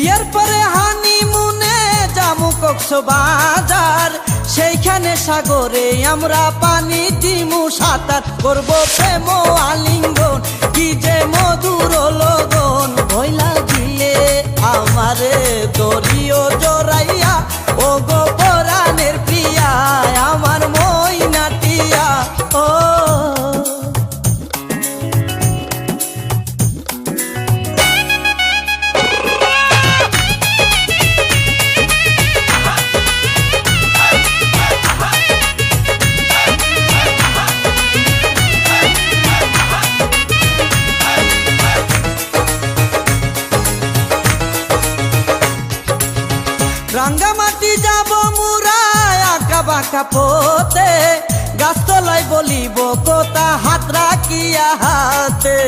বিয়ের পরে হানিমুনে যামু কক্সবাজার, সেইখানে সাগরে আমরা পানি দিমু সাঁতার, করবো প্রেম আলিঙ্গন কি যে মধুর লগন, ভইলা গিলে আমারে দরিও জড়াইয়া ও গো পরাণের প্রিয়া আমার মইনাটিয়া। ও রাঙ্গামাটি যাব মুরা আঁকা বাঁকা পথে, গাছতলায় বলিব কথা হাত রাখিয়া হাতে।